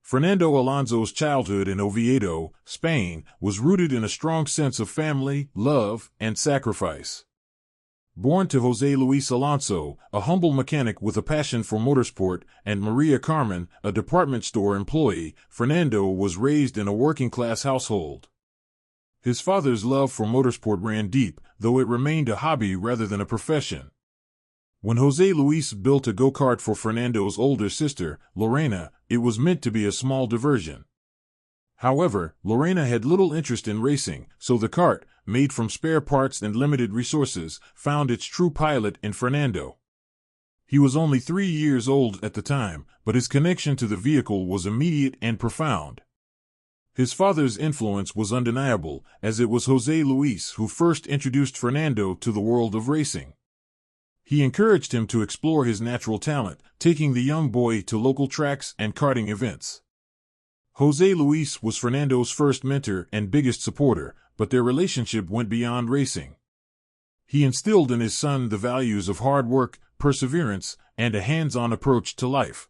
Fernando Alonso's childhood in Oviedo, Spain, was rooted in a strong sense of family, love, and sacrifice. Born to José Luis Alonso, a humble mechanic with a passion for motorsport, and Maria Carmen, a department store employee, Fernando was raised in a working-class household. His father's love for motorsport ran deep, though it remained a hobby rather than a profession. When José Luis built a go-kart for Fernando's older sister, Lorena, it was meant to be a small diversion. However, Lorena had little interest in racing, so the kart, made from spare parts and limited resources, found its true pilot in Fernando. He was only 3 years old at the time, but his connection to the vehicle was immediate and profound. His father's influence was undeniable, as it was José Luis who first introduced Fernando to the world of racing. He encouraged him to explore his natural talent, taking the young boy to local tracks and karting events. José Luis was Fernando's first mentor and biggest supporter, but their relationship went beyond racing. He instilled in his son the values of hard work, perseverance, and a hands-on approach to life.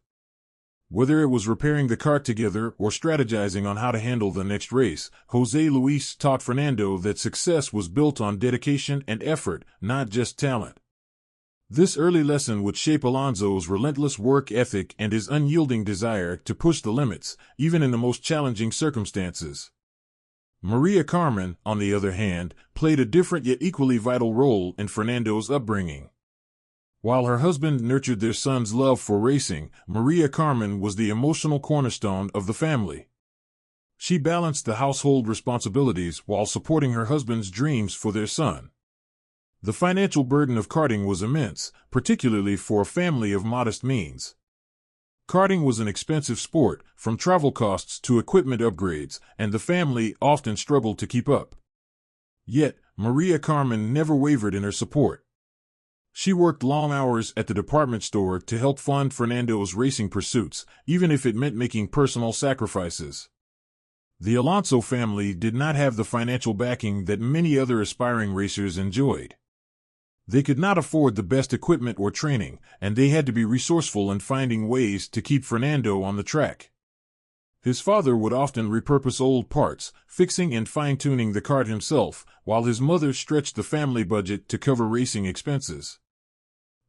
Whether it was repairing the kart together or strategizing on how to handle the next race, José Luis taught Fernando that success was built on dedication and effort, not just talent. This early lesson would shape Alonso's relentless work ethic and his unyielding desire to push the limits, even in the most challenging circumstances. Maria Carmen, on the other hand, played a different yet equally vital role in Fernando's upbringing. While her husband nurtured their son's love for racing, Maria Carmen was the emotional cornerstone of the family. She balanced the household responsibilities while supporting her husband's dreams for their son. The financial burden of karting was immense, particularly for a family of modest means. Karting was an expensive sport, from travel costs to equipment upgrades, and the family often struggled to keep up. Yet, Maria Carmen never wavered in her support. She worked long hours at the department store to help fund Fernando's racing pursuits, even if it meant making personal sacrifices. The Alonso family did not have the financial backing that many other aspiring racers enjoyed. They could not afford the best equipment or training, and they had to be resourceful in finding ways to keep Fernando on the track. His father would often repurpose old parts, fixing and fine-tuning the kart himself, while his mother stretched the family budget to cover racing expenses.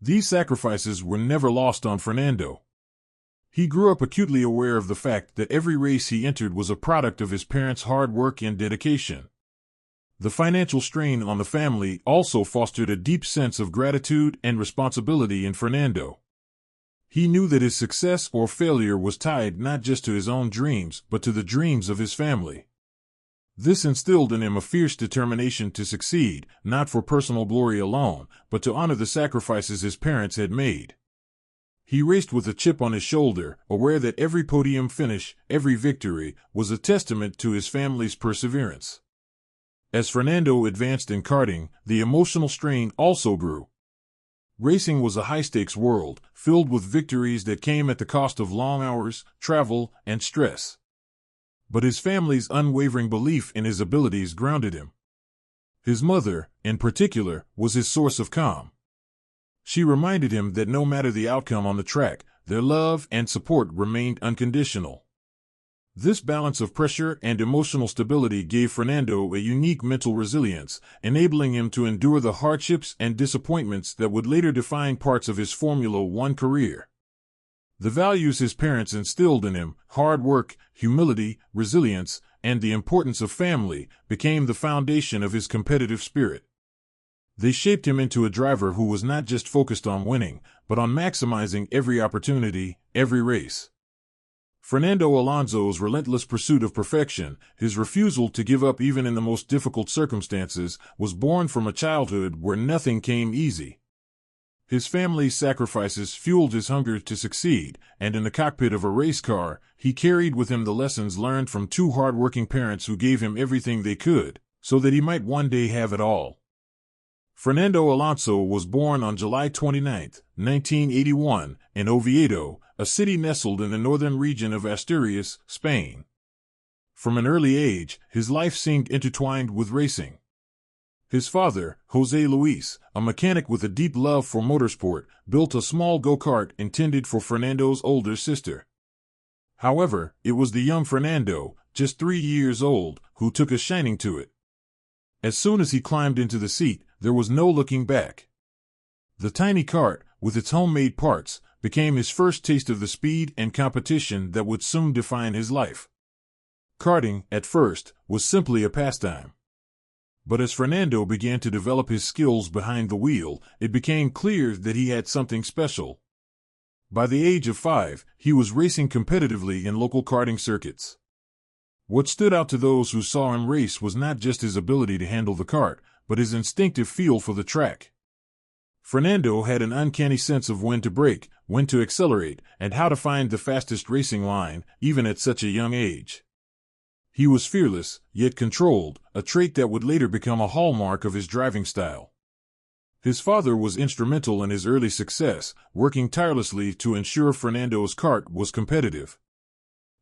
These sacrifices were never lost on Fernando. He grew up acutely aware of the fact that every race he entered was a product of his parents' hard work and dedication. The financial strain on the family also fostered a deep sense of gratitude and responsibility in Fernando. He knew that his success or failure was tied not just to his own dreams, but to the dreams of his family. This instilled in him a fierce determination to succeed, not for personal glory alone, but to honor the sacrifices his parents had made. He raced with a chip on his shoulder, aware that every podium finish, every victory, was a testament to his family's perseverance. As Fernando advanced in karting, the emotional strain also grew. Racing was a high-stakes world, filled with victories that came at the cost of long hours, travel, and stress. But his family's unwavering belief in his abilities grounded him. His mother, in particular, was his source of calm. She reminded him that no matter the outcome on the track, their love and support remained unconditional. This balance of pressure and emotional stability gave Fernando a unique mental resilience, enabling him to endure the hardships and disappointments that would later define parts of his Formula One career. The values his parents instilled in him, hard work, humility, resilience, and the importance of family, became the foundation of his competitive spirit. They shaped him into a driver who was not just focused on winning, but on maximizing every opportunity, every race. Fernando Alonso's relentless pursuit of perfection, his refusal to give up even in the most difficult circumstances, was born from a childhood where nothing came easy. His family's sacrifices fueled his hunger to succeed, and in the cockpit of a race car, he carried with him the lessons learned from two hard-working parents who gave him everything they could, so that he might one day have it all. Fernando Alonso was born on July 29, 1981, in Oviedo, a city nestled in the northern region of Asturias, Spain. From an early age, his life seemed intertwined with racing. His father, José Luis, a mechanic with a deep love for motorsport, built a small go-kart intended for Fernando's older sister. However, it was the young Fernando, just 3 years old, who took a shining to it. As soon as he climbed into the seat, there was no looking back. The tiny kart, with its homemade parts, became his first taste of the speed and competition that would soon define his life. Karting, at first, was simply a pastime. But as Fernando began to develop his skills behind the wheel, it became clear that he had something special. By the age of 5, he was racing competitively in local karting circuits. What stood out to those who saw him race was not just his ability to handle the kart, but his instinctive feel for the track. Fernando had an uncanny sense of when to brake, when to accelerate, and how to find the fastest racing line, even at such a young age. He was fearless, yet controlled, a trait that would later become a hallmark of his driving style. His father was instrumental in his early success, working tirelessly to ensure Fernando's kart was competitive.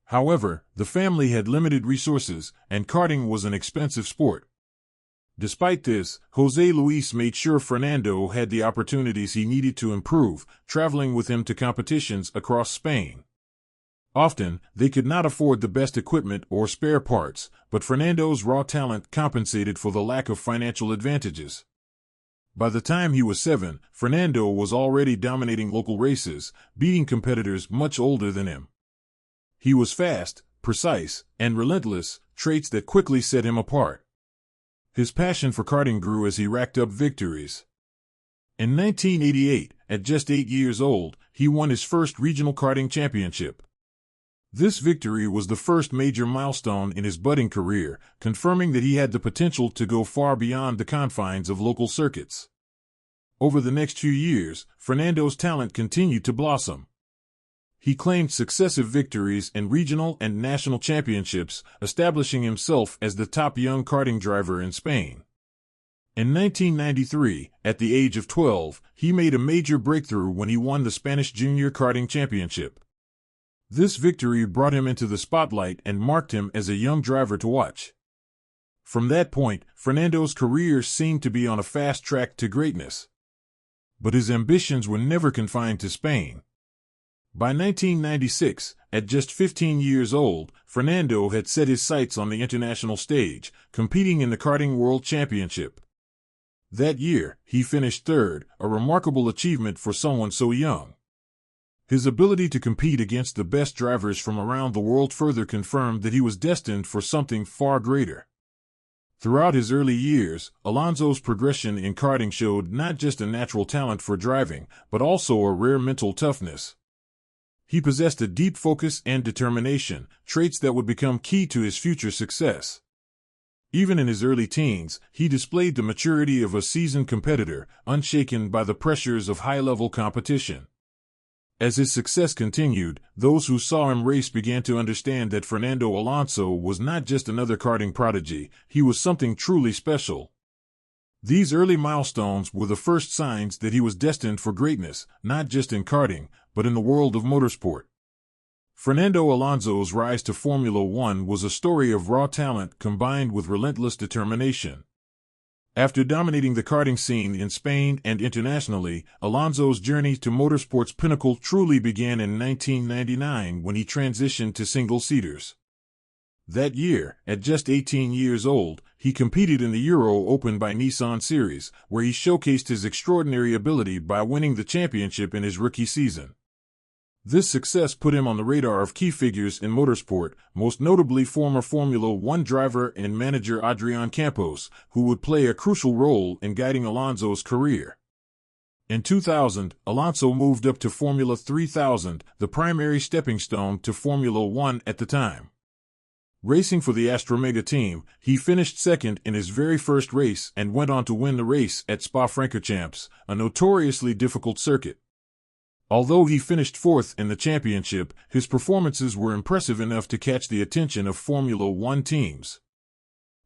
However, the family had limited resources, and karting was an expensive sport. Despite this, José Luis made sure Fernando had the opportunities he needed to improve, traveling with him to competitions across Spain. Often, they could not afford the best equipment or spare parts, but Fernando's raw talent compensated for the lack of financial advantages. By the time he was 7, Fernando was already dominating local races, beating competitors much older than him. He was fast, precise, and relentless, traits that quickly set him apart. His passion for karting grew as he racked up victories. In 1988, at just 8 years old, he won his first regional karting championship. This victory was the first major milestone in his budding career, confirming that he had the potential to go far beyond the confines of local circuits. Over the next few years, Fernando's talent continued to blossom. He claimed successive victories in regional and national championships, establishing himself as the top young karting driver in Spain. In 1993, at the age of 12, he made a major breakthrough when he won the Spanish Junior Karting Championship. This victory brought him into the spotlight and marked him as a young driver to watch. From that point, Fernando's career seemed to be on a fast track to greatness. But his ambitions were never confined to Spain. By 1996, at just 15 years old, Fernando had set his sights on the international stage, competing in the Karting World Championship. That year, he finished third, a remarkable achievement for someone so young. His ability to compete against the best drivers from around the world further confirmed that he was destined for something far greater. Throughout his early years, Alonso's progression in karting showed not just a natural talent for driving, but also a rare mental toughness. He possessed a deep focus and determination, traits that would become key to his future success. Even in his early teens, he displayed the maturity of a seasoned competitor, unshaken by the pressures of high-level competition. As his success continued, those who saw him race began to understand that Fernando Alonso was not just another karting prodigy, he was something truly special. These early milestones were the first signs that he was destined for greatness, not just in karting, but in the world of motorsport. Fernando Alonso's rise to Formula One was a story of raw talent combined with relentless determination. After dominating the karting scene in Spain and internationally, Alonso's journey to motorsport's pinnacle truly began in 1999 when he transitioned to single-seaters. That year, at just 18 years old, he competed in the Euro Open by Nissan Series, where he showcased his extraordinary ability by winning the championship in his rookie season. This success put him on the radar of key figures in motorsport, most notably former Formula One driver and manager Adrián Campos, who would play a crucial role in guiding Alonso's career. In 2000, Alonso moved up to Formula 3000, the primary stepping stone to Formula One at the time. Racing for the Astromega team, he finished second in his very first race and went on to win the race at Spa-Francorchamps, a notoriously difficult circuit. Although he finished fourth in the championship, his performances were impressive enough to catch the attention of Formula One teams.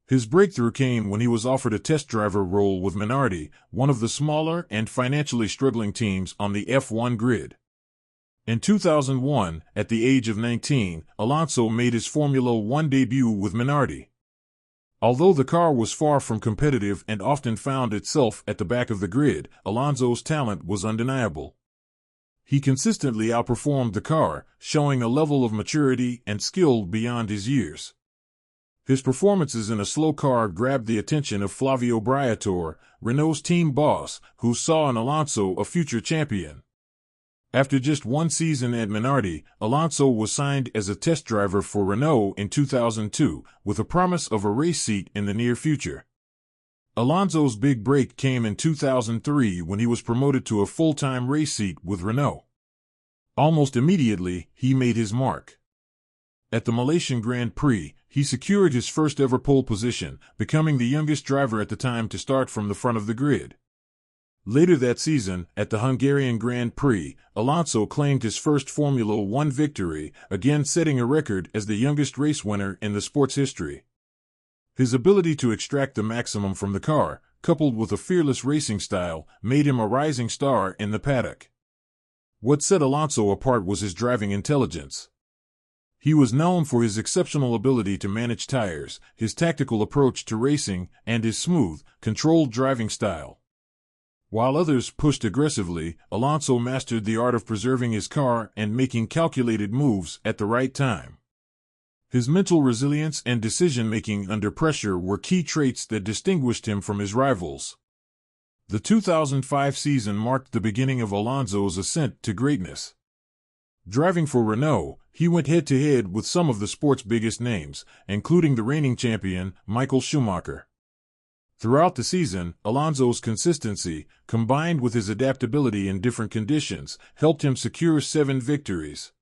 His breakthrough came when he was offered a test driver role with Minardi, one of the smaller and financially struggling teams on the F1 grid. In 2001, at the age of 19, Alonso made his Formula One debut with Minardi. Although the car was far from competitive and often found itself at the back of the grid, Alonso's talent was undeniable. He consistently outperformed the car, showing a level of maturity and skill beyond his years. His performances in a slow car grabbed the attention of Flavio Briatore, Renault's team boss, who saw in Alonso a future champion. After just one season at Minardi, Alonso was signed as a test driver for Renault in 2002, with a promise of a race seat in the near future. Alonso's big break came in 2003 when he was promoted to a full-time race seat with Renault. Almost immediately, he made his mark. At the Malaysian Grand Prix, he secured his first-ever pole position, becoming the youngest driver at the time to start from the front of the grid. Later that season, at the Hungarian Grand Prix, Alonso claimed his first Formula One victory, again setting a record as the youngest race winner in the sport's history. His ability to extract the maximum from the car, coupled with a fearless racing style, made him a rising star in the paddock. What set Alonso apart was his driving intelligence. He was known for his exceptional ability to manage tires, his tactical approach to racing, and his smooth, controlled driving style. While others pushed aggressively, Alonso mastered the art of preserving his car and making calculated moves at the right time. His mental resilience and decision-making under pressure were key traits that distinguished him from his rivals. The 2005 season marked the beginning of Alonso's ascent to greatness. Driving for Renault, he went head-to-head with some of the sport's biggest names, including the reigning champion, Michael Schumacher. Throughout the season, Alonso's consistency, combined with his adaptability in different conditions, helped him secure 7 victories.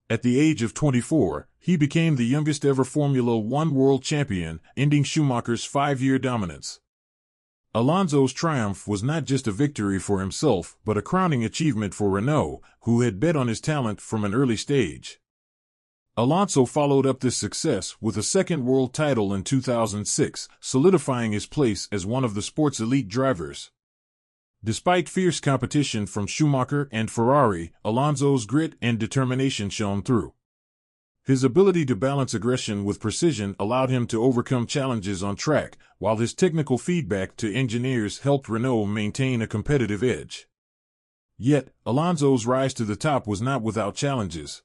At the age of 24, he became the youngest ever Formula One world champion, ending Schumacher's 5-year dominance. Alonso's triumph was not just a victory for himself, but a crowning achievement for Renault, who had bet on his talent from an early stage. Alonso followed up this success with a second world title in 2006, solidifying his place as one of the sport's elite drivers. Despite fierce competition from Schumacher and Ferrari, Alonso's grit and determination shone through. His ability to balance aggression with precision allowed him to overcome challenges on track, while his technical feedback to engineers helped Renault maintain a competitive edge. Yet, Alonso's rise to the top was not without challenges.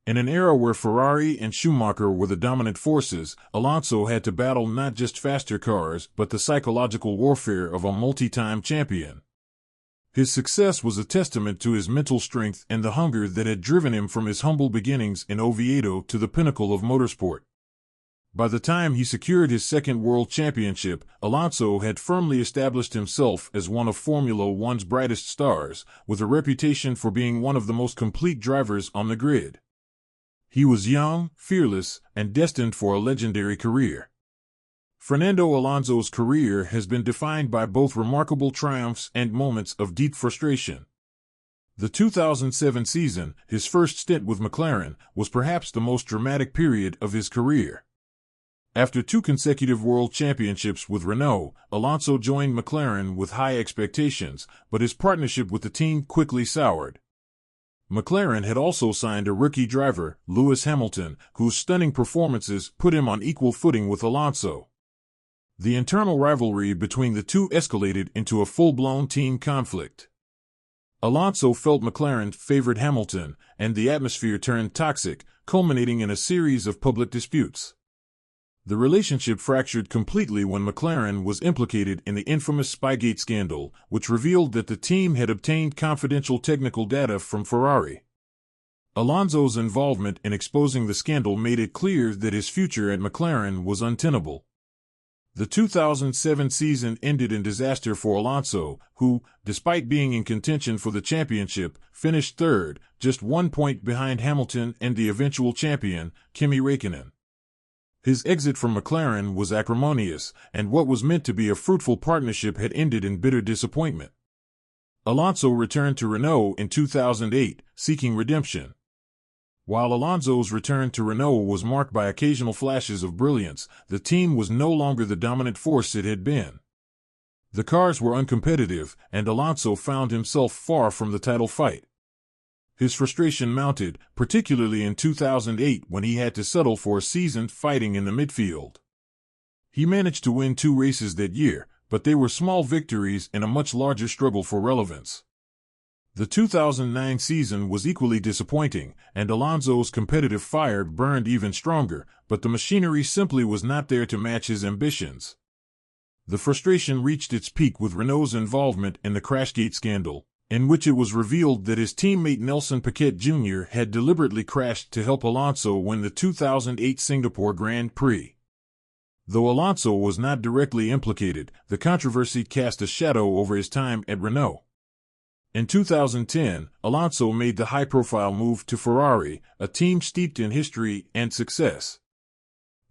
In an era where Ferrari and Schumacher were the dominant forces, Alonso had to battle not just faster cars but the psychological warfare of a multi-time champion. His success was a testament to his mental strength and the hunger that had driven him from his humble beginnings in Oviedo to the pinnacle of motorsport. By the time he secured his second world championship, Alonso had firmly established himself as one of Formula One's brightest stars, with a reputation for being one of the most complete drivers on the grid. He was young, fearless, and destined for a legendary career. Fernando Alonso's career has been defined by both remarkable triumphs and moments of deep frustration. The 2007 season, his first stint with McLaren, was perhaps the most dramatic period of his career. After 2 consecutive world championships with Renault, Alonso joined McLaren with high expectations, but his partnership with the team quickly soured. McLaren had also signed a rookie driver, Lewis Hamilton, whose stunning performances put him on equal footing with Alonso. The internal rivalry between the two escalated into a full-blown team conflict. Alonso felt McLaren favored Hamilton, and the atmosphere turned toxic, culminating in a series of public disputes. The relationship fractured completely when McLaren was implicated in the infamous Spygate scandal, which revealed that the team had obtained confidential technical data from Ferrari. Alonso's involvement in exposing the scandal made it clear that his future at McLaren was untenable. The 2007 season ended in disaster for Alonso, who, despite being in contention for the championship, finished third, just 1 point behind Hamilton and the eventual champion, Kimi Räikkönen. His exit from McLaren was acrimonious, and what was meant to be a fruitful partnership had ended in bitter disappointment. Alonso returned to Renault in 2008, seeking redemption. While Alonso's return to Renault was marked by occasional flashes of brilliance, the team was no longer the dominant force it had been. The cars were uncompetitive, and Alonso found himself far from the title fight. His frustration mounted, particularly in 2008 when he had to settle for a season fighting in the midfield. He managed to win 2 races that year, but they were small victories in a much larger struggle for relevance. The 2009 season was equally disappointing, and Alonso's competitive fire burned even stronger, but the machinery simply was not there to match his ambitions. The frustration reached its peak with Renault's involvement in the Crashgate scandal, in which it was revealed that his teammate Nelson Piquet Jr. had deliberately crashed to help Alonso win the 2008 Singapore Grand Prix. Though Alonso was not directly implicated, the controversy cast a shadow over his time at Renault. In 2010, Alonso made the high-profile move to Ferrari, a team steeped in history and success.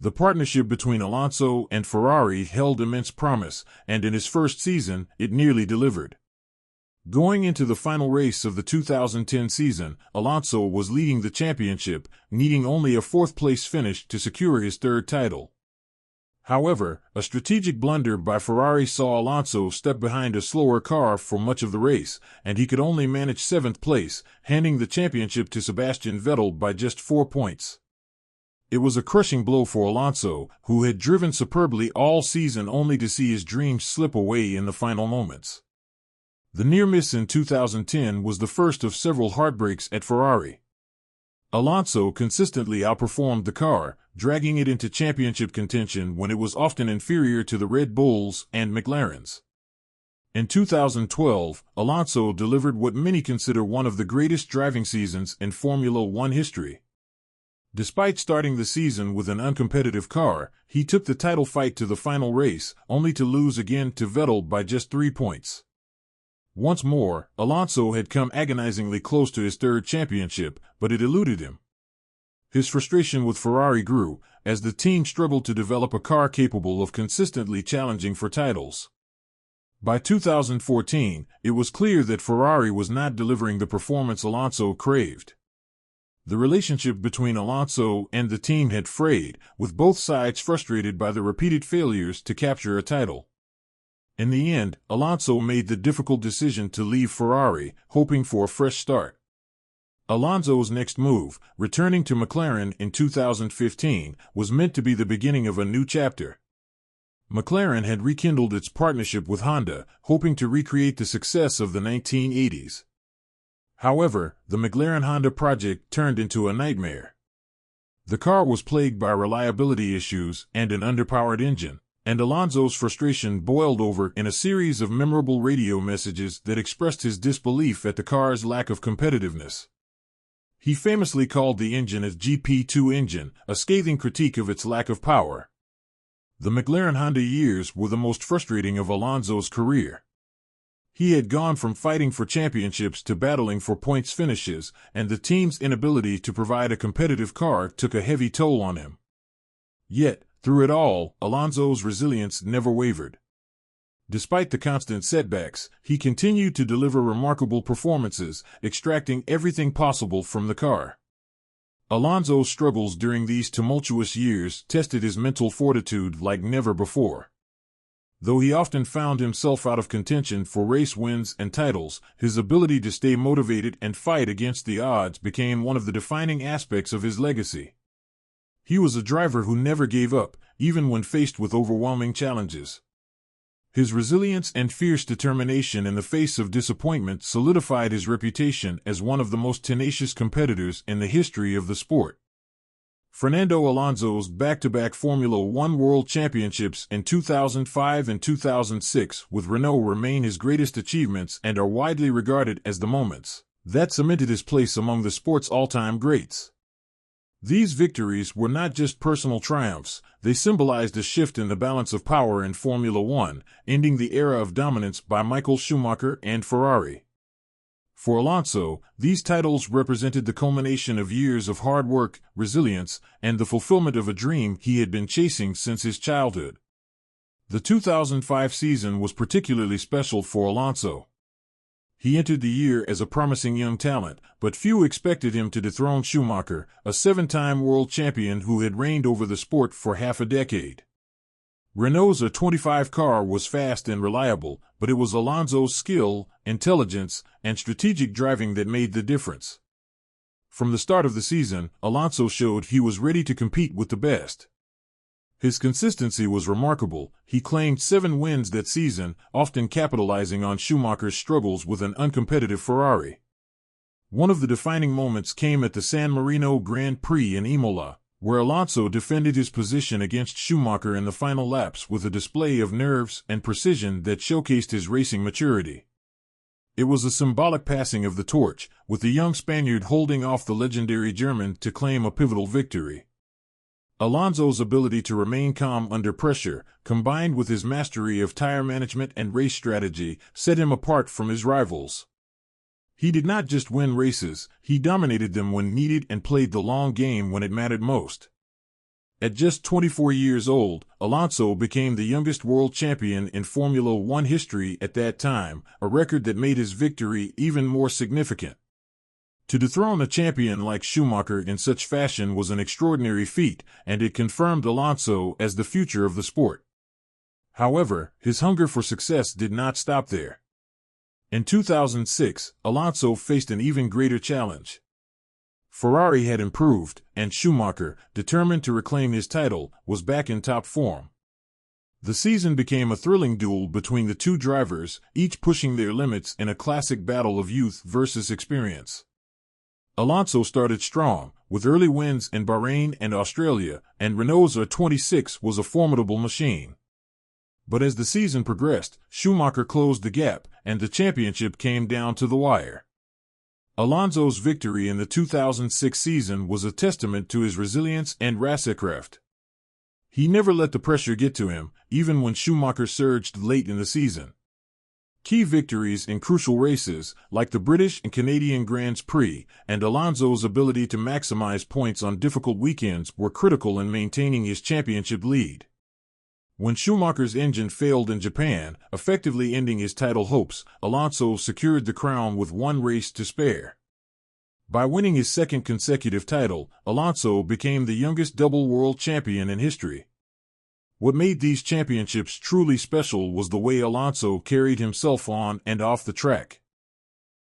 The partnership between Alonso and Ferrari held immense promise, and in his first season, it nearly delivered. Going into the final race of the 2010 season, Alonso was leading the championship, needing only a fourth-place finish to secure his third title. However, a strategic blunder by Ferrari saw Alonso step behind a slower car for much of the race, and he could only manage seventh place, handing the championship to Sebastian Vettel by just 4 points. It was a crushing blow for Alonso, who had driven superbly all season only to see his dreams slip away in the final moments. The near miss in 2010 was the first of several heartbreaks at Ferrari. Alonso consistently outperformed the car, dragging it into championship contention when it was often inferior to the Red Bulls and McLarens. In 2012, Alonso delivered what many consider one of the greatest driving seasons in Formula One history. Despite starting the season with an uncompetitive car, he took the title fight to the final race, only to lose again to Vettel by just 3 points. Once more, Alonso had come agonizingly close to his third championship, but it eluded him. His frustration with Ferrari grew, as the team struggled to develop a car capable of consistently challenging for titles. By 2014, it was clear that Ferrari was not delivering the performance Alonso craved. The relationship between Alonso and the team had frayed, with both sides frustrated by the repeated failures to capture a title. In the end, Alonso made the difficult decision to leave Ferrari, hoping for a fresh start. Alonso's next move, returning to McLaren in 2015, was meant to be the beginning of a new chapter. McLaren had rekindled its partnership with Honda, hoping to recreate the success of the 1980s. However, the McLaren-Honda project turned into a nightmare. The car was plagued by reliability issues and an underpowered engine, and Alonso's frustration boiled over in a series of memorable radio messages that expressed his disbelief at the car's lack of competitiveness. He famously called the engine a GP2 engine, a scathing critique of its lack of power. The McLaren-Honda years were the most frustrating of Alonso's career. He had gone from fighting for championships to battling for points finishes, and the team's inability to provide a competitive car took a heavy toll on him. Yet, through it all, Alonso's resilience never wavered. Despite the constant setbacks, he continued to deliver remarkable performances, extracting everything possible from the car. Alonso's struggles during these tumultuous years tested his mental fortitude like never before. Though he often found himself out of contention for race wins and titles, his ability to stay motivated and fight against the odds became one of the defining aspects of his legacy. He was a driver who never gave up, even when faced with overwhelming challenges. His resilience and fierce determination in the face of disappointment solidified his reputation as one of the most tenacious competitors in the history of the sport. Fernando Alonso's back-to-back Formula One World Championships in 2005 and 2006 with Renault remain his greatest achievements and are widely regarded as the moments that cemented his place among the sport's all-time greats. These victories were not just personal triumphs, they symbolized a shift in the balance of power in Formula One, ending the era of dominance by Michael Schumacher and Ferrari. For Alonso, these titles represented the culmination of years of hard work, resilience, and the fulfillment of a dream he had been chasing since his childhood. The 2005 season was particularly special for Alonso. He entered the year as a promising young talent, but few expected him to dethrone Schumacher, a 7-time world champion who had reigned over the sport for half a decade. Renault's A25 car was fast and reliable, but it was Alonso's skill, intelligence, and strategic driving that made the difference. From the start of the season, Alonso showed he was ready to compete with the best. His consistency was remarkable. He claimed 7 wins that season, often capitalizing on Schumacher's struggles with an uncompetitive Ferrari. One of the defining moments came at the San Marino Grand Prix in Imola, where Alonso defended his position against Schumacher in the final laps with a display of nerves and precision that showcased his racing maturity. It was a symbolic passing of the torch, with the young Spaniard holding off the legendary German to claim a pivotal victory. Alonso's ability to remain calm under pressure, combined with his mastery of tire management and race strategy, set him apart from his rivals. He did not just win races, he dominated them when needed and played the long game when it mattered most. At just 24 years old, Alonso became the youngest world champion in Formula One history at that time, a record that made his victory even more significant. To dethrone a champion like Schumacher in such fashion was an extraordinary feat, and it confirmed Alonso as the future of the sport. However, his hunger for success did not stop there. In 2006, Alonso faced an even greater challenge. Ferrari had improved, and Schumacher, determined to reclaim his title, was back in top form. The season became a thrilling duel between the two drivers, each pushing their limits in a classic battle of youth versus experience. Alonso started strong, with early wins in Bahrain and Australia, and Renault's R26 was a formidable machine. But as the season progressed, Schumacher closed the gap, and the championship came down to the wire. Alonso's victory in the 2006 season was a testament to his resilience and racecraft. He never let the pressure get to him, even when Schumacher surged late in the season. Key victories in crucial races, like the British and Canadian Grands Prix, and Alonso's ability to maximize points on difficult weekends were critical in maintaining his championship lead. When Schumacher's engine failed in Japan, effectively ending his title hopes, Alonso secured the crown with one race to spare. By winning his second consecutive title, Alonso became the youngest double world champion in history. What made these championships truly special was the way Alonso carried himself on and off the track.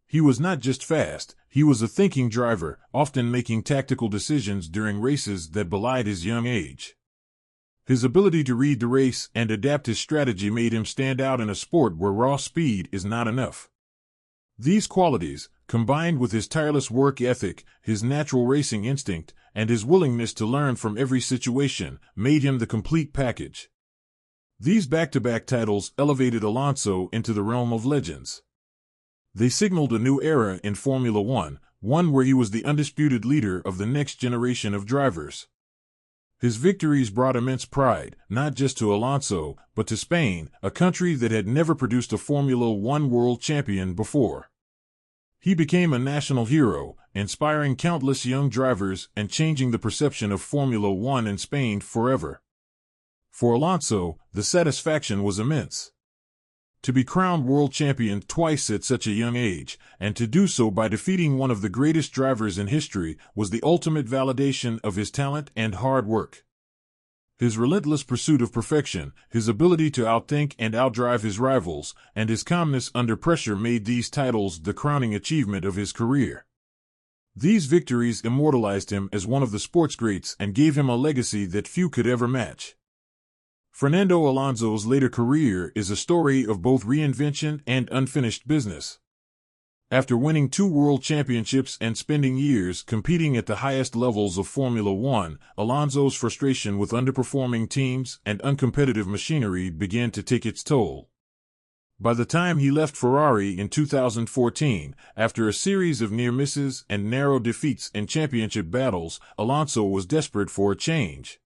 He was not just fast, he was a thinking driver, often making tactical decisions during races that belied his young age. His ability to read the race and adapt his strategy made him stand out in a sport where raw speed is not enough. These qualities, combined with his tireless work ethic, his natural racing instinct, and his willingness to learn from every situation, made him the complete package. These back-to-back titles elevated Alonso into the realm of legends. They signaled a new era in Formula One, one where he was the undisputed leader of the next generation of drivers. His victories brought immense pride, not just to Alonso, but to Spain, a country that had never produced a Formula One world champion before. He became a national hero, inspiring countless young drivers and changing the perception of Formula One in Spain forever. For Alonso, the satisfaction was immense. To be crowned world champion twice at such a young age, and to do so by defeating one of the greatest drivers in history, was the ultimate validation of his talent and hard work. His relentless pursuit of perfection, his ability to outthink and outdrive his rivals, and his calmness under pressure made these titles the crowning achievement of his career. These victories immortalized him as one of the sport's greats and gave him a legacy that few could ever match. Fernando Alonso's later career is a story of both reinvention and unfinished business. After winning 2 world championships and spending years competing at the highest levels of Formula One, Alonso's frustration with underperforming teams and uncompetitive machinery began to take its toll. By the time he left Ferrari in 2014, after a series of near misses and narrow defeats in championship battles, Alonso was desperate for a change.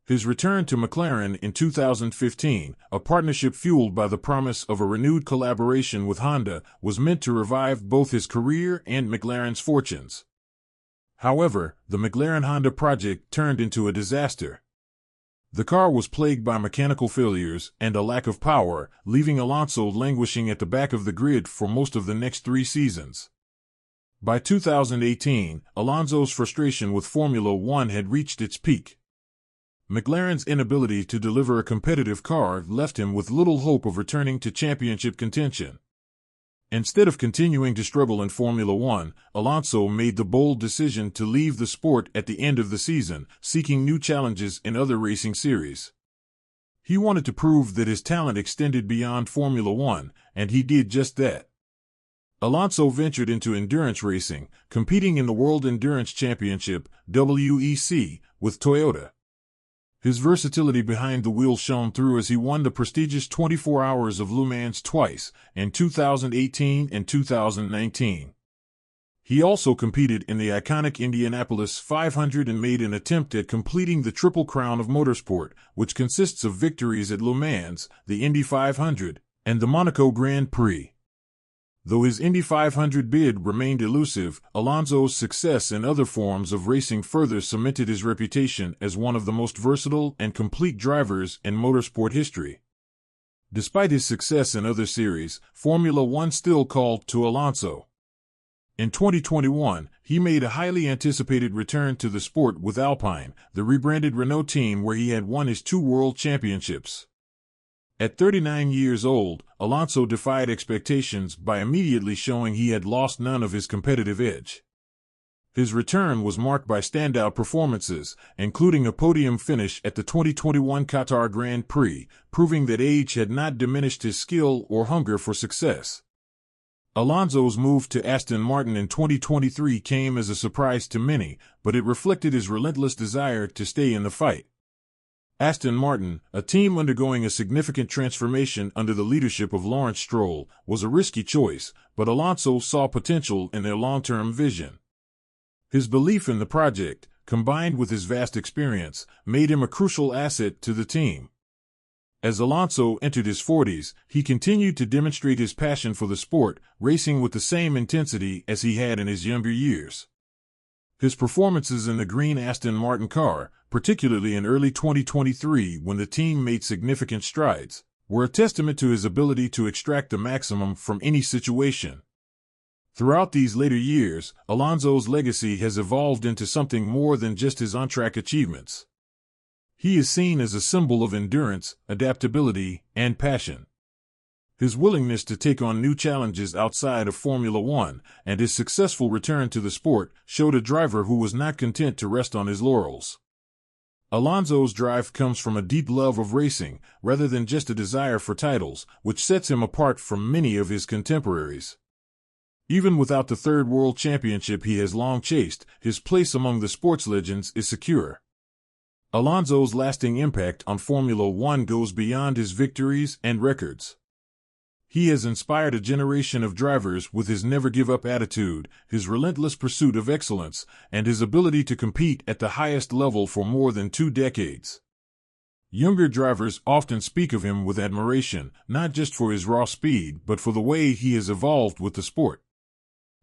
His return to McLaren in 2015, a partnership fueled by the promise of a renewed collaboration with Honda, was meant to revive both his career and McLaren's fortunes. However, the McLaren-Honda project turned into a disaster. The car was plagued by mechanical failures and a lack of power, leaving Alonso languishing at the back of the grid for most of the next 3 seasons. By 2018, Alonso's frustration with Formula One had reached its peak. McLaren's inability to deliver a competitive car left him with little hope of returning to championship contention. Instead of continuing to struggle in Formula One, Alonso made the bold decision to leave the sport at the end of the season, seeking new challenges in other racing series. He wanted to prove that his talent extended beyond Formula One, and he did just that. Alonso ventured into endurance racing, competing in the World Endurance Championship, WEC, with Toyota. His versatility behind the wheel shone through as he won the prestigious 24 Hours of Le Mans twice, in 2018 and 2019. He also competed in the iconic Indianapolis 500 and made an attempt at completing the Triple Crown of Motorsport, which consists of victories at Le Mans, the Indy 500, and the Monaco Grand Prix. Though his Indy 500 bid remained elusive, Alonso's success in other forms of racing further cemented his reputation as one of the most versatile and complete drivers in motorsport history. Despite his success in other series, Formula One still called to Alonso. In 2021, he made a highly anticipated return to the sport with Alpine, the rebranded Renault team where he had won his 2 world championships. At 39 years old, Alonso defied expectations by immediately showing he had lost none of his competitive edge. His return was marked by standout performances, including a podium finish at the 2021 Qatar Grand Prix, proving that age had not diminished his skill or hunger for success. Alonso's move to Aston Martin in 2023 came as a surprise to many, but it reflected his relentless desire to stay in the fight. Aston Martin, a team undergoing a significant transformation under the leadership of Lawrence Stroll, was a risky choice, but Alonso saw potential in their long-term vision. His belief in the project, combined with his vast experience, made him a crucial asset to the team. As Alonso entered his 40s, he continued to demonstrate his passion for the sport, racing with the same intensity as he had in his younger years. His performances in the green Aston Martin car, particularly in early 2023 when the team made significant strides, were a testament to his ability to extract the maximum from any situation. Throughout these later years, Alonso's legacy has evolved into something more than just his on-track achievements. He is seen as a symbol of endurance, adaptability, and passion. His willingness to take on new challenges outside of Formula One and his successful return to the sport showed a driver who was not content to rest on his laurels. Alonso's drive comes from a deep love of racing, rather than just a desire for titles, which sets him apart from many of his contemporaries. Even without the 3rd world championship he has long chased, his place among the sports legends is secure. Alonso's lasting impact on Formula One goes beyond his victories and records. He has inspired a generation of drivers with his never-give-up attitude, his relentless pursuit of excellence, and his ability to compete at the highest level for more than 2 decades. Younger drivers often speak of him with admiration, not just for his raw speed, but for the way he has evolved with the sport.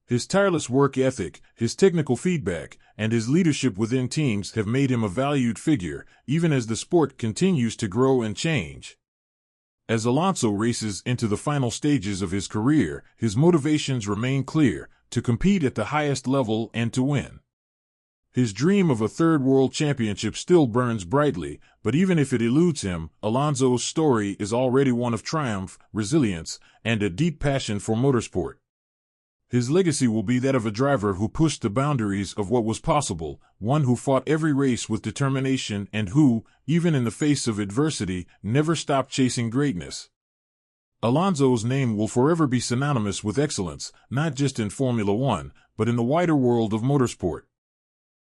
His tireless work ethic, his technical feedback, and his leadership within teams have made him a valued figure, even as the sport continues to grow and change. As Alonso races into the final stages of his career, his motivations remain clear: to compete at the highest level and to win. His dream of a 3rd world championship still burns brightly, but even if it eludes him, Alonso's story is already one of triumph, resilience, and a deep passion for motorsport. His legacy will be that of a driver who pushed the boundaries of what was possible, one who fought every race with determination and who, even in the face of adversity, never stopped chasing greatness. Alonso's name will forever be synonymous with excellence, not just in Formula One, but in the wider world of motorsport.